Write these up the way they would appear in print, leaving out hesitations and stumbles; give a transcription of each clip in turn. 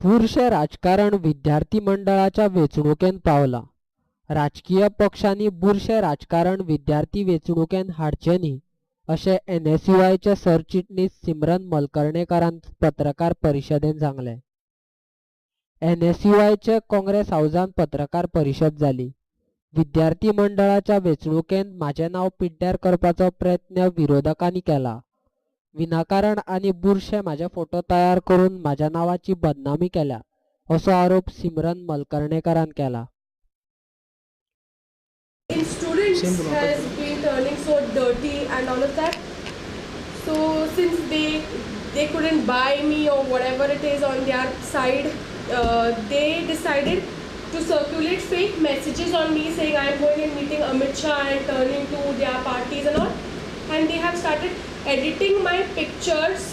पुरशे राजकारण विद्यार्थी मंडळाच्या वेंचणुकेन पावला. राजकीय पक्षांनी बुरशे राजकारण विद्यार्थी वेंचणुकेन हाडचे न्ही अशें NSUIचे सरचिटणीस सिमरन मलकर्णेकारान पत्रकार परिशदेंत सांगलें. NSUIचे काँग्रेस हावजान पत्रकार परिशद जाली. विद्यार्थी मंडळाच्या वेंचणुकेंत म्हाजें नांव पिड्ड्यार करपाचो प्रयत्न विरोधकांनी केला. विनाकारण आनी बुरशे म्हाजे फोटो तयार करून म्हाज्या नांवाची बदनामी केल्या असो आरोप सिमरन मलकर्णेकारान केला. In students has been turning so dirty and all of that. So since they couldn't buy me or whatever it is on their side, they decided to circulate fake messages on me saying I am going and meeting Amit Shah and turning to their parties and all. And they have started editing my pictures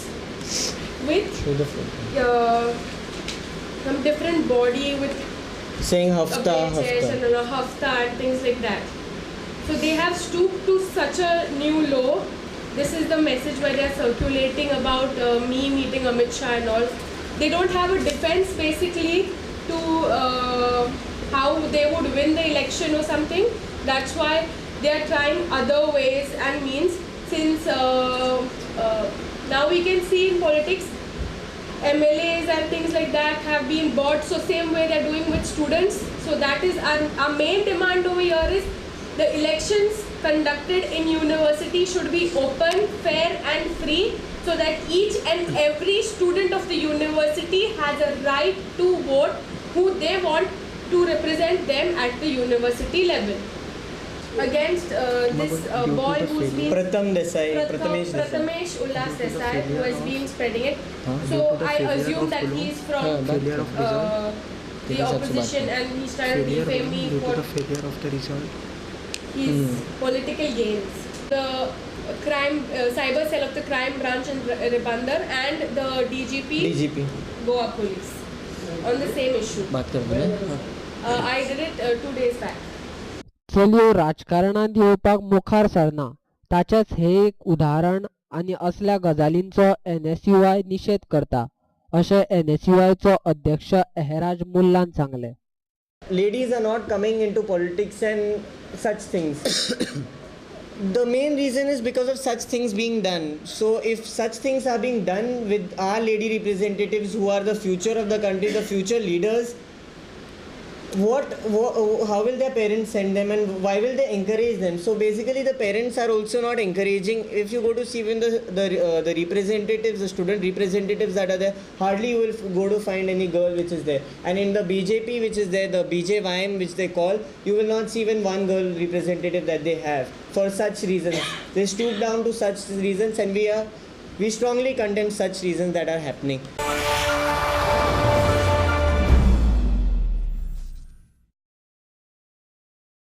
with some different body with saying hafta and things like that. So they have stooped to such a new low. This is the message where they are circulating about me meeting Amit Shah and all. They don't have a defense basically to how they would win the election or something. That's why they are trying other ways and means. Since now we can see in politics MLAs and things like that have been bought, so same way they're doing with students. So that is our main demand over here is the elections conducted in university should be open, fair and free, so that each and every student of the university has a right to vote who they want to represent them at the university level. Against this boy who's been Prathamesh Ullas Desai, who has been spreading it. So I assume that he's from the opposition and he's trying to defame me for his political gains. The crime cyber cell of the crime branch in Ribandar and the DGP Goa police on the same issue. I did it 2 days back. चलयो राजकारणांत येवपाक मुखार सरना ताचेंच हे एक उदाहरण आनी असल्या गजालींचो NSUI निशेध करता अशें NSUIचो अध्यक्ष एहराज मुल्लान सांगलें. Ladies are not coming into politics and such things. The main reason is because of such things being done. So if such things are being done with our lady representatives who are the future of the country, the future leaders, how will their parents send them and why will they encourage them? So basically the parents are also not encouraging. If you go to see even the representatives, the student representatives that are there, hardly you will go to find any girl which is there. And in the BJP which is there, the BJYM which they call, you will not see even one girl representative that they have for such reasons. They stoop down to such reasons and we strongly condemn such reasons that are happening.